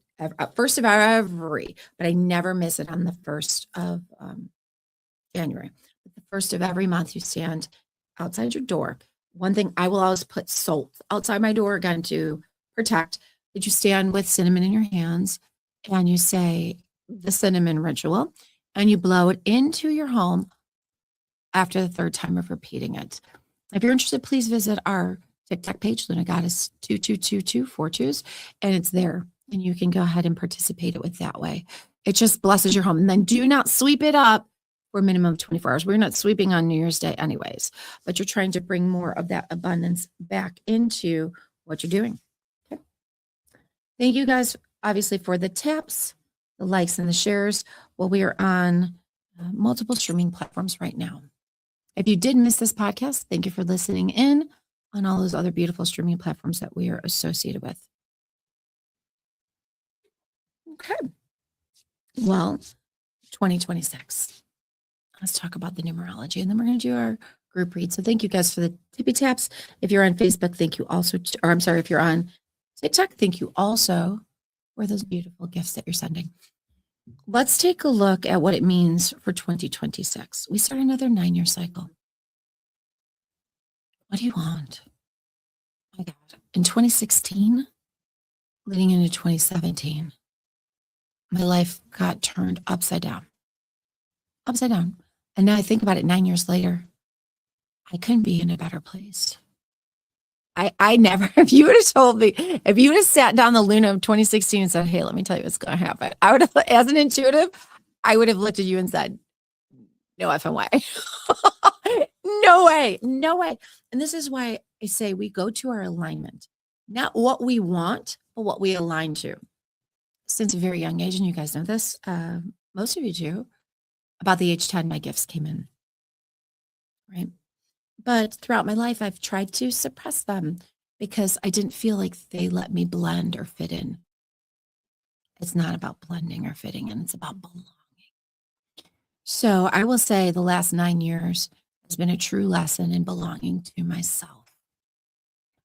first of every, but I never miss it on the 1st of January. The 1st of every month, you stand outside your door. One thing, I will always put salt outside my door again to protect, but you stand with cinnamon in your hands and you say the cinnamon ritual and you blow it into your home after the 3rd time of repeating it. If you're interested, please visit our TikTok page, Luna Goddess 222242s, and it's there. And you can go ahead and participate it with that way. It just blesses your home. And then do not sweep it up for a minimum of 24 hours. We're not sweeping on New Year's Day anyways, but you're trying to bring more of that abundance back into what you're doing. Okay. Thank you guys, obviously, for the taps, the likes, and the shares. Well, we are on multiple streaming platforms right now. If you did miss this podcast, thank you for listening in on all those other beautiful streaming platforms that we are associated with. Okay. Well, 2026. Let's talk about the numerology, and then we're going to do our group read. So thank you guys for the tippy taps. If you're on Facebook, thank you also. Or I'm sorry, if you're on TikTok, thank you also for those beautiful gifts that you're sending. Let's take a look at what it means for 2026. We start another 9-year cycle. What do you want? Oh my God. In 2016, leading into 2017, my life got turned upside down. Upside down. And now I think about it 9 years later, I couldn't be in a better place. I never, if you would have told me, if you would have sat down the Luna of 2016 and said, hey, let me tell you what's going to happen, I would have, as an intuitive, I would have looked at you and said, no effing way. No way. No way. And this is why I say we go to our alignment, not what we want, but what we align to. Since a very young age, and you guys know this, most of you do, about the age 10, my gifts came in, right? But throughout my life, I've tried to suppress them because I didn't feel like they let me blend or fit in. It's not about blending or fitting in. It's about belonging. So I will say the last 9 years has been a true lesson in belonging to myself,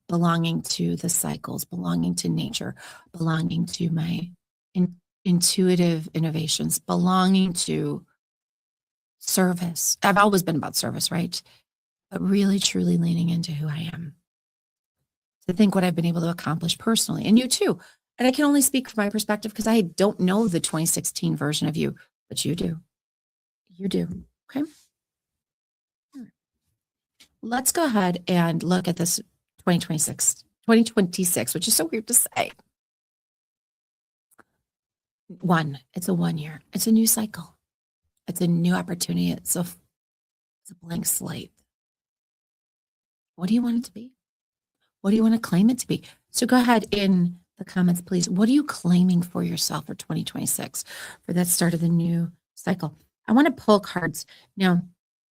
belonging to the cycles, belonging to nature, belonging to my intuitive innovations, belonging to service. I've always been about service, right? But really, truly leaning into who I am. To think what I've been able to accomplish personally, and you too. And I can only speak from my perspective because I don't know the 2016 version of you, but you do. You do. Okay. Let's go ahead and look at this 2026, which is so weird to say. It's a 1 year. It's a new cycle. It's a new opportunity. It's a blank slate. What do you want it to be? What do you want to claim it to be? So go ahead in the comments, please. What are you claiming for yourself for 2026, for that start of the new cycle? I want to pull cards. Now,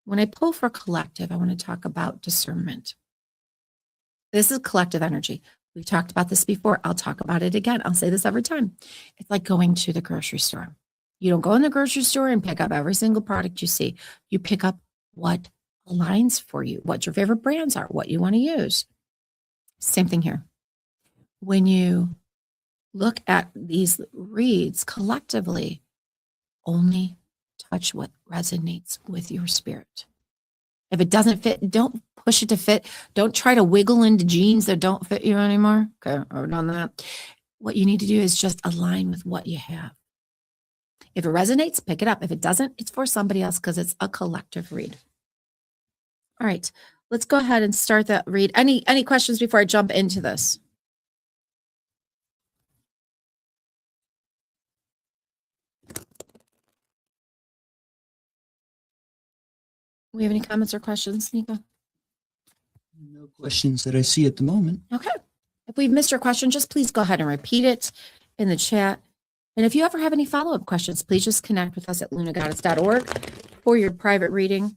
when I pull for collective, I want to talk about discernment. This is collective energy. We've talked about this before. I'll talk about it again. I'll say this every time. It's like going to the grocery store. You don't go in the grocery store and pick up every single product you see. You pick up what aligns for you, what your favorite brands are, what you want to use. Same thing here. When you look at these reads collectively, only touch what resonates with your spirit. If it doesn't fit, don't push it to fit. Don't try to wiggle into jeans that don't fit you anymore. Okay, I've done that. What you need to do is just align with what you have. If it resonates, pick it up. If it doesn't, it's for somebody else because it's a collective read. All right, let's go ahead and start that read. Any questions before I jump into this? We have any comments or questions, Nico? No questions that I see at the moment. Okay. If we've missed your question, just please go ahead and repeat it in the chat. And if you ever have any follow-up questions, please just connect with us at lunagoddess.org for your private reading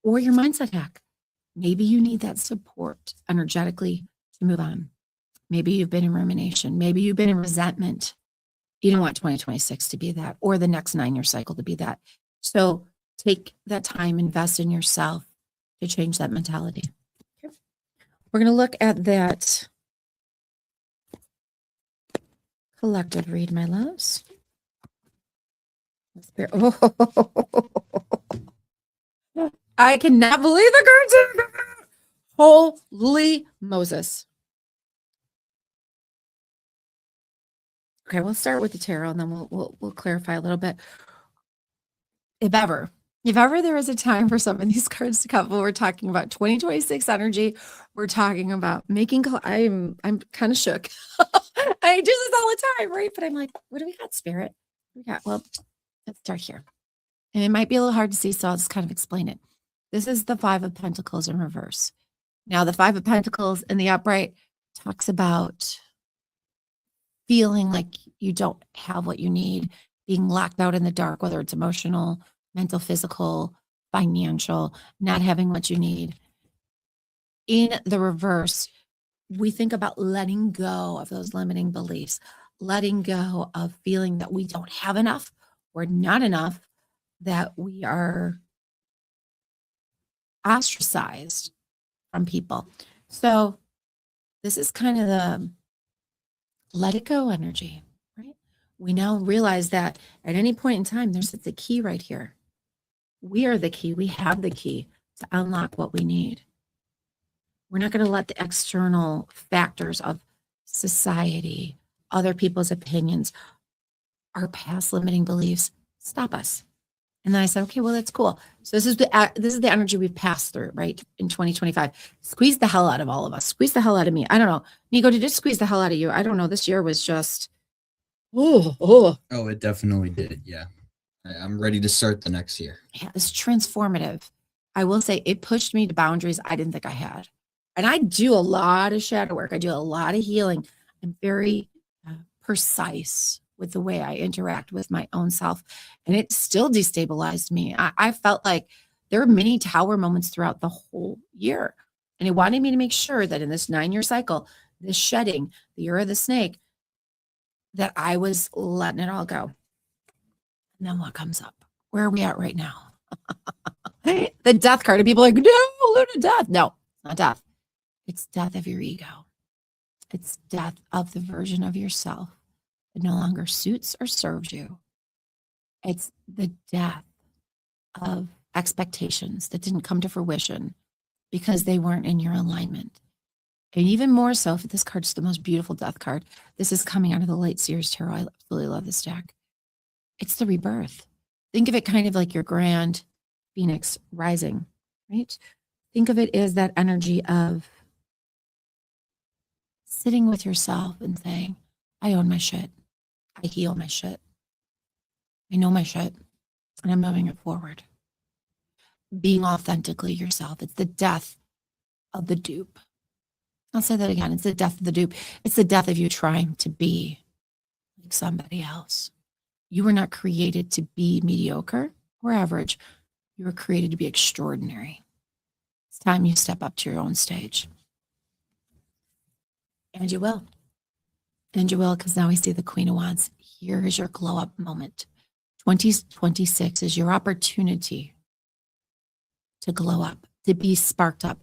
or your mindset hack. Maybe you need that support energetically to move on. Maybe you've been in rumination. Maybe you've been in resentment. You don't want 2026 to be that or the next 9-year cycle to be that. So take that time, invest in yourself to change that mentality. Okay. We're going to look at that collective read, my loves. Oh, I cannot believe the cards. Holy Moses. Okay, we'll start with the tarot and then we'll clarify a little bit. If ever there is a time for some of these cards to come, we're talking about 2026 energy. We're talking about making. I'm kind of shook. I do this all the time, right? But I'm like, what do we got, Spirit? We got. Well, let's start here, and it might be a little hard to see, so I'll just kind of explain it. This is the 5 of Pentacles in reverse. Now, the 5 of Pentacles in the upright talks about feeling like you don't have what you need, being locked out in the dark, whether it's emotional, mental, physical, financial, not having what you need. In the reverse, we think about letting go of those limiting beliefs, letting go of feeling that we don't have enough or not enough, that we are ostracized from people. So this is kind of the let it go energy, right? We now realize that at any point in time, there's the key right here. We are the key. We have the key to unlock what we need. We're not going to let the external factors of society, other people's opinions, our past limiting beliefs stop us. And then I said, okay, well, that's cool. So this is the energy we've passed through, right? In 2025. Squeeze the hell out of all of us. Squeeze the hell out of me. I don't know. Nico, did it squeeze the hell out of you? I don't know. This year was just, Oh, it definitely did. Yeah. I'm ready to start the next year. Yeah, it's transformative. I will say it pushed me to boundaries I didn't think I had. And I do a lot of shadow work. I do a lot of healing. I'm very precise with the way I interact with my own self. And it still destabilized me. I felt like there were many tower moments throughout the whole year. And it wanted me to make sure that in this 9-year cycle, this shedding, the year of the snake, that I was letting it all go. And then what comes up? Where are we at right now? The death card. And people are like, no, Luna, death. No, it's not death. It's death of your ego. It's death of the version of yourself that no longer suits or serves you. It's the death of expectations that didn't come to fruition because they weren't in your alignment. And even more so, if this card's the most beautiful death card, this is coming out of the late Sears Tarot. I absolutely love this deck. It's the rebirth. Think of it kind of like your grand phoenix rising, right? Think of it as that energy of sitting with yourself and saying, I own my shit. I heal my shit. I know my shit. And I'm moving it forward. Being authentically yourself. It's the death of the dupe. I'll say that again. It's the death of the dupe. It's the death of you trying to be like somebody else. You were not created to be mediocre or average. You were created to be extraordinary. It's time you step up to your own stage. And you will. And you will, because now we see the Queen of Wands. Here is your glow up moment. 2026 is your opportunity to glow up, to be sparked up,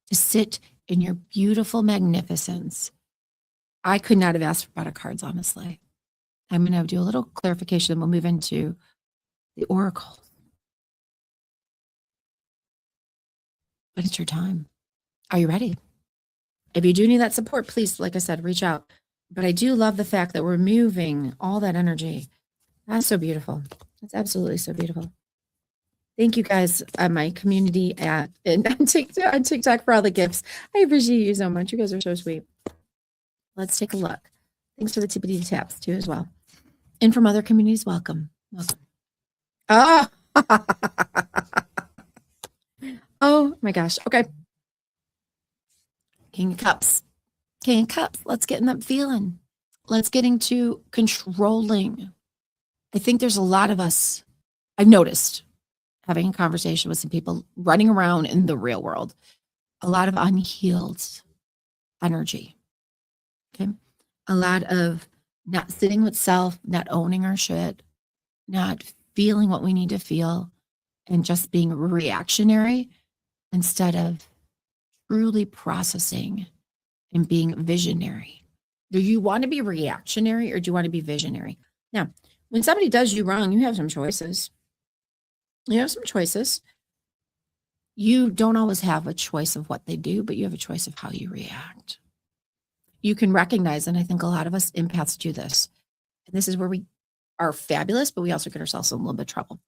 to sit in your beautiful magnificence. I could not have asked for better cards, honestly. I'm going to do a little clarification and we'll move into the oracle. but it's your time. Are you ready? If you do need that support, please, like I said, reach out. But I do love the fact that we're moving all that energy. That's so beautiful. That's absolutely so beautiful. Thank you guys, my community and on TikTok for all the gifts. I appreciate you so much. You guys are so sweet. Let's take a look. Thanks for the tippity taps too as well. And from other communities, welcome. Welcome. Oh, oh my gosh. Okay. King of Cups. King of Cups. Let's get in that feeling. Let's get into controlling. I think there's a lot of us, I've noticed, having a conversation with some people running around in the real world, a lot of unhealed energy. Okay. A lot of not sitting with self, not owning our shit, not feeling what we need to feel, and just being reactionary instead of truly processing and being visionary. Do you want to be reactionary or do you want to be visionary? Now, when somebody does you wrong, you have some choices. You have some choices. You don't always have a choice of what they do, but you have a choice of how you react. You can recognize, and I think a lot of us empaths do this. And this is where we are fabulous, but we also get ourselves in a little bit of trouble.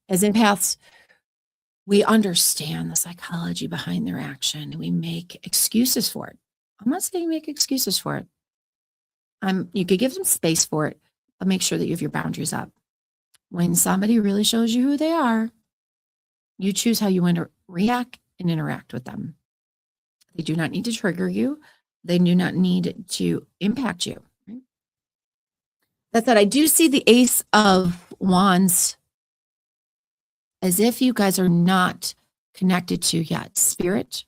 As empaths, we understand the psychology behind their action and we make excuses for it. I'm not saying make excuses for it. You could give them space for it, but make sure that you have your boundaries up. When somebody really shows you who they are, you choose how you want to react and interact with them. They do not need to trigger you. They do not need to impact you. Right? That said, I do see the Ace of Wands as if you guys are not connected to yet spirit,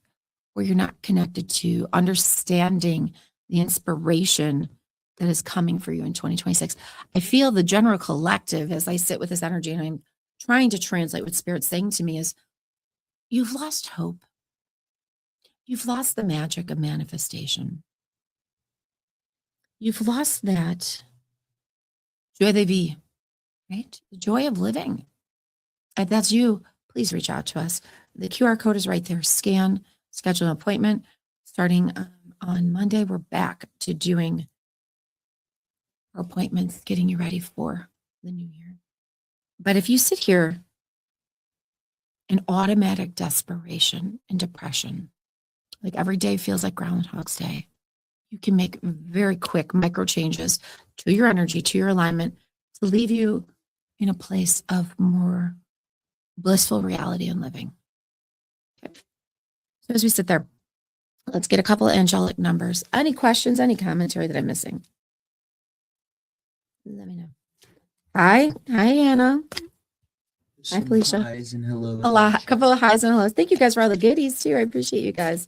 or you're not connected to understanding the inspiration that is coming for you in 2026. I feel the general collective as I sit with this energy and I'm trying to translate what spirit's saying to me is you've lost hope. You've lost the magic of manifestation. You've lost that joie de vie, right? The joy of living. If that's you, please reach out to us. The QR code is right there. Scan, schedule an appointment. Starting on Monday, we're back to doing our appointments, getting you ready for the new year. But if you sit here in automatic desperation and depression, like every day feels like Groundhog's Day, you can make very quick micro changes to your energy, to your alignment, to leave you in a place of more blissful reality and living. Okay. So as we sit there, let's get a couple of angelic numbers. Any questions, any commentary that I'm missing? Let me know. Hi, Anna. Hi, Felicia. Highs and hellos. A couple of highs and hellos. Thank you guys for all the goodies too. I appreciate you guys.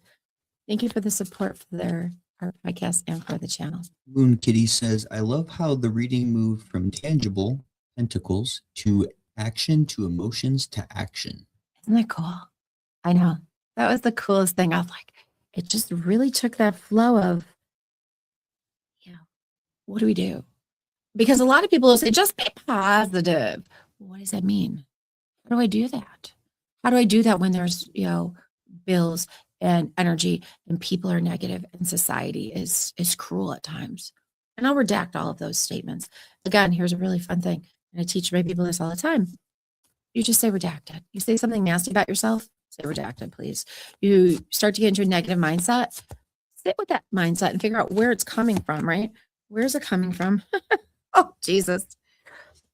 Thank you for the support for our podcast and for the channel. Moon Kitty says, I love how the reading moved from tangible pentacles to action to emotions to action. Isn't that cool? I know. That was the coolest thing. I was like, it just really took that flow of, what do we do? Because a lot of people will say, just be positive. What does that mean? How do I do that? How do I do that when there's, bills and energy and people are negative and society is cruel at times? And I'll redact all of those statements. Again, here's a really fun thing. And I teach my people this all the time. You just say redacted. You say something nasty about yourself, say redacted, please. You start to get into a negative mindset, sit with that mindset and figure out where it's coming from, right? Where's it coming from? Oh, Jesus.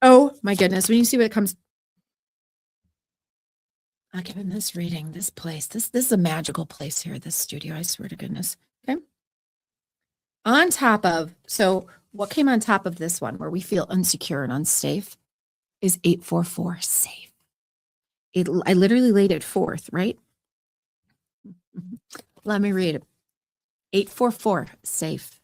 Oh, my goodness. When you see what it comes, I'll give him this reading, this place. This is a magical place here, this studio. I swear to goodness. Okay. On top of, so what came on top of this one where we feel insecure and unsafe is 844 safe. I literally laid it forth, right? Let me read it. 844 safe.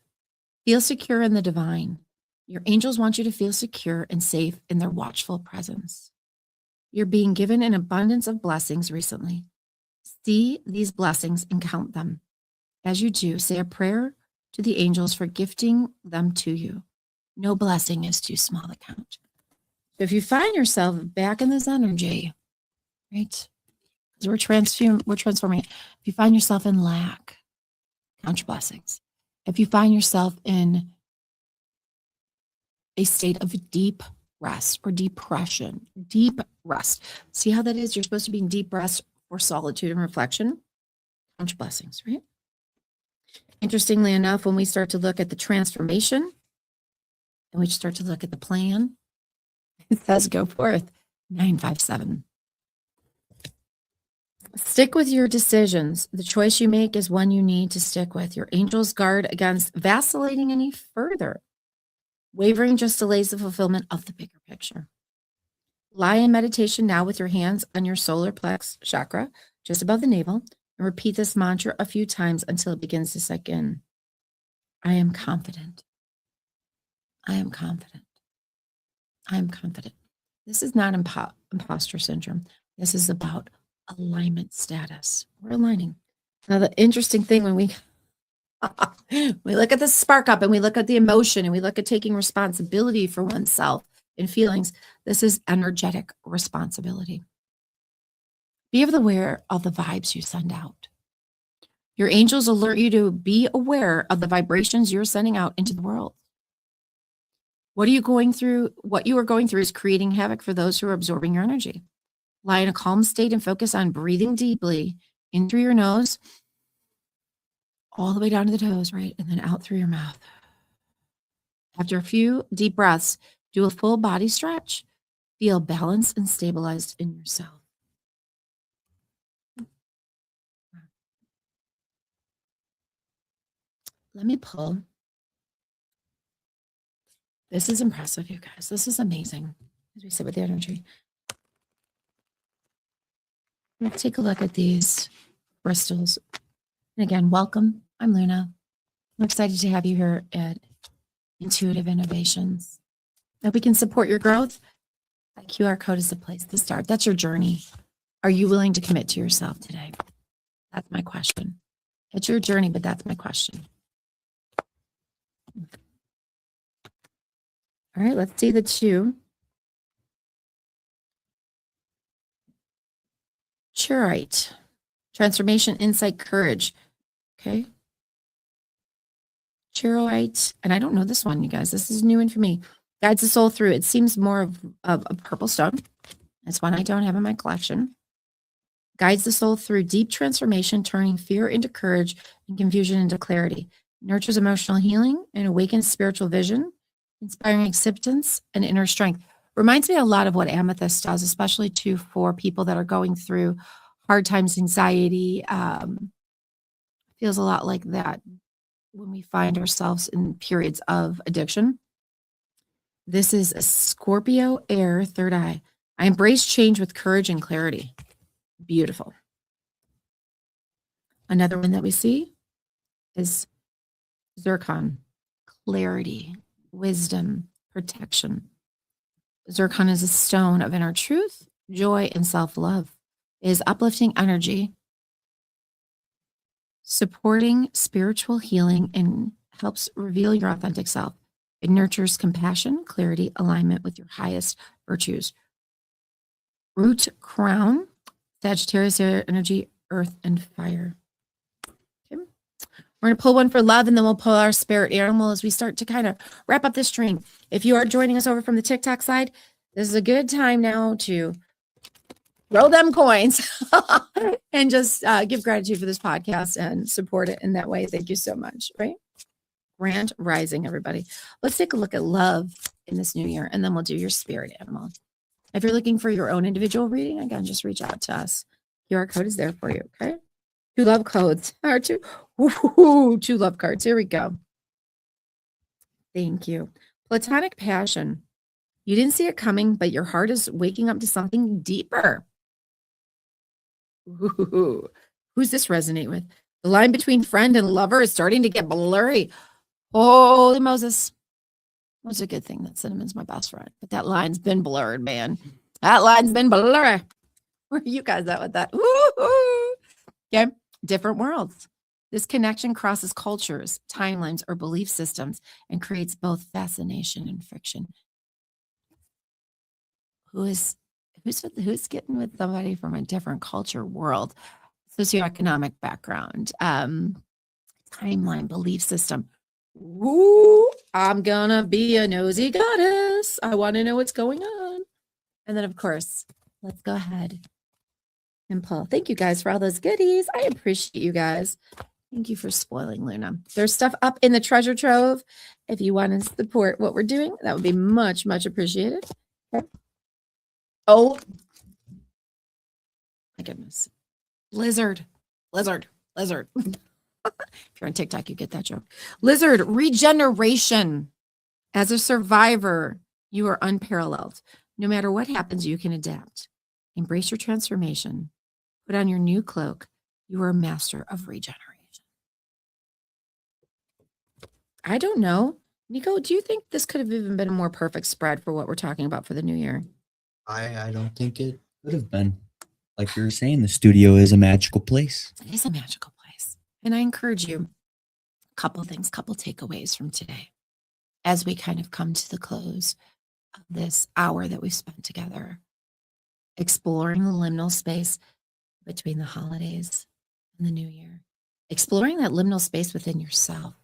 Feel secure in the divine. Your angels want you to feel secure and safe in their watchful presence. You're being given an abundance of blessings recently. See these blessings and count them. As you do, say a prayer to the angels for gifting them to you. No blessing is too small to count. So if you find yourself back in this energy, right? As we're transforming it. If you find yourself in lack, count your blessings. If you find yourself in a state of deep rest or depression, deep rest. See how that is? You're supposed to be in deep rest for solitude and reflection. Count your blessings, right? Interestingly enough, when we start to look at the transformation and we start to look at the plan, it says go forth, 957. Stick with your decisions. The choice you make is one you need to stick with. Your angels guard against vacillating any further. Wavering just delays the fulfillment of the bigger picture. Lie in meditation now with your hands on your solar plex chakra, just above the navel, and repeat this mantra a few times until it begins to sink in. I am confident. I am confident. I am confident. This is not imposter syndrome. This is about alignment status. We're aligning. Now, the interesting thing when we look at the spark up and we look at the emotion and we look at taking responsibility for oneself and feelings, this is energetic responsibility. Be aware of the vibes you send out. Your angels alert you to be aware of the vibrations you're sending out into the world. What are you going through? What you are going through is creating havoc for those who are absorbing your energy. Lie in a calm state and focus on breathing deeply in through your nose, all the way down to the toes, right? And then out through your mouth. After a few deep breaths, do a full body stretch. Feel balanced and stabilized in yourself. Let me pull. This is impressive, you guys. This is amazing. As we sit with the energy. Let's take a look at these crystals. And again, welcome. I'm Luna. I'm excited to have you here at Intuitive Innovations. If we can support your growth, that QR code is the place to start. That's your journey. Are you willing to commit to yourself today? That's my question. It's your journey, but that's my question. All right, let's see the two. Churite. Transformation, insight, courage. Okay. Churite. And I don't know this one, you guys. This is new one for me. Guides the soul through. It seems more of a purple stone. It's one I don't have in my collection. Guides the soul through deep transformation, turning fear into courage and confusion into clarity. Nurtures emotional healing and awakens spiritual vision, inspiring acceptance and inner strength. Reminds me a lot of what amethyst does, especially too for people that are going through hard times, anxiety. Feels a lot like that when we find ourselves in periods of addiction. This is a Scorpio air third eye. I embrace change with courage and clarity. Beautiful. Another one that we see is zircon, clarity, wisdom, protection. Zircon is a stone of inner truth, joy, and self-love. It is uplifting energy, supporting spiritual healing, and helps reveal your authentic self. It nurtures compassion, clarity, alignment with your highest virtues. Root crown, Sagittarius air energy, earth, and fire. Okay. We're going to pull one for love, and then we'll pull our spirit animal as we start to kind of wrap up this stream. If you are joining us over from the TikTok side, this is a good time now to roll them coins and just give gratitude for this podcast and support it in that way. Thank you so much, right? Grand rising, everybody. Let's take a look at love in this new year, and then we'll do your spirit animal. If you're looking for your own individual reading, again, just reach out to us. QR code is there for you, okay? 2 love codes. Or 2 love cards. Here we go. Thank you. Platonic passion. You didn't see it coming, but your heart is waking up to something deeper. Ooh. Who's this resonate with? The line between friend and lover is starting to get blurry. Holy Moses. What's a good thing that Cinnamon's my best friend? But that line's been blurred, man. That line's been blurry. Where are you guys at with that? Woo-hoo. Okay. Different worlds. This connection crosses cultures, timelines, or belief systems and creates both fascination and friction. Who is who's getting with somebody from a different culture, world, socioeconomic background, timeline, belief system. Ooh, I'm gonna be a nosy goddess. I want to know what's going on. And then, of course, let's go ahead and pull. Thank you guys for all those goodies. I appreciate you guys. Thank you for spoiling Luna. There's stuff up in the treasure trove. If you want to support what we're doing, that would be much, much appreciated. Okay. Oh, my goodness. Lizard. If you're on TikTok, you get that joke. Lizard, regeneration. As a survivor, you are unparalleled. No matter what happens, you can adapt. Embrace your transformation. Put on your new cloak. You are a master of regeneration. I don't know. Nico, do you think this could have even been a more perfect spread for what we're talking about for the new year? I don't think it could have been. Like you were saying, the studio is a magical place. It is a magical place. And I encourage you, a couple things, couple takeaways from today as we kind of come to the close of this hour that we've spent together, exploring the liminal space between the holidays and the new year, exploring that liminal space within yourself.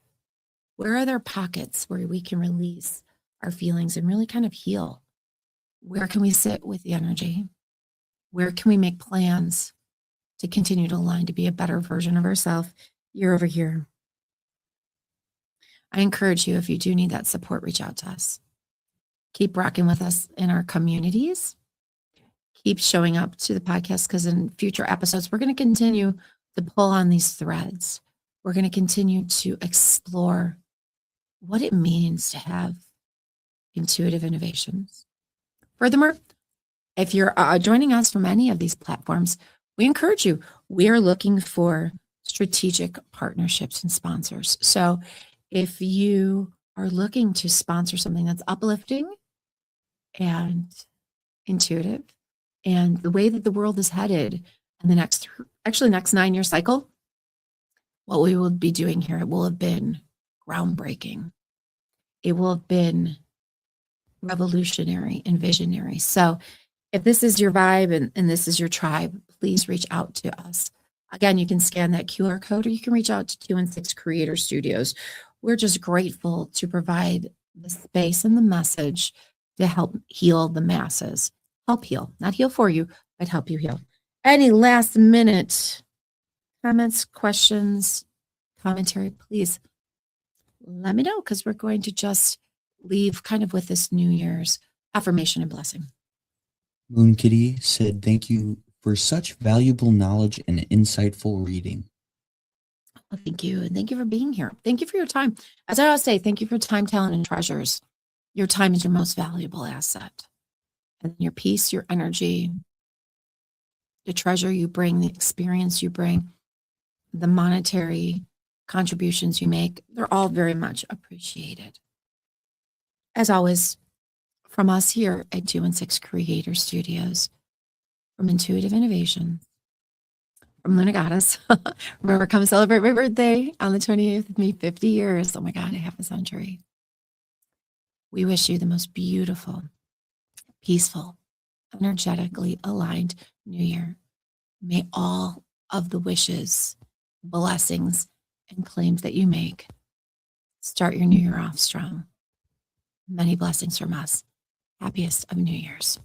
Where are there pockets where we can release our feelings and really kind of heal? Where can we sit with the energy? Where can we make plans to continue to align to be a better version of ourselves year over year? I encourage you, if you do need that support, reach out to us. Keep rocking with us in our communities. Keep showing up to the podcast, because in future episodes, we're going to continue to pull on these threads. We're going to continue to explore what it means to have intuitive innovations. Furthermore, if you're joining us from any of these platforms, we encourage you. We are looking for strategic partnerships and sponsors. So if you are looking to sponsor something that's uplifting and intuitive, and the way that the world is headed in the next 9-year cycle, what we will be doing here, it will have been groundbreaking. It will have been revolutionary and visionary. So if this is your vibe and this is your tribe, please reach out to us. Again, you can scan that QR code, or you can reach out to 2 and 6 Creator Studios. We're just grateful to provide the space and the message to help heal the masses. Help heal, not heal for you, but help you heal. Any last minute comments, questions, commentary, please let me know, because we're going to just leave kind of with this New Year's affirmation and blessing. Moon Kitty said, "Thank you for such valuable knowledge and insightful reading." Well, thank you. And thank you for being here. Thank you for your time. As I always say, thank you for time, talent, and treasures. Your time is your most valuable asset. And your peace, your energy, the treasure you bring, the experience you bring, the monetary contributions you make, they're all very much appreciated. As always, from us here at 2 and 6 Creator Studios, from Intuitive Innovation, from Luna Goddess. Remember, come celebrate my birthday on the 28th with me, 50 years. Oh my God, half a century. We wish you the most beautiful, peaceful, energetically aligned New Year. May all of the wishes, blessings, and claims that you make start your New Year off strong. Many blessings from us. Happiest of New Year's.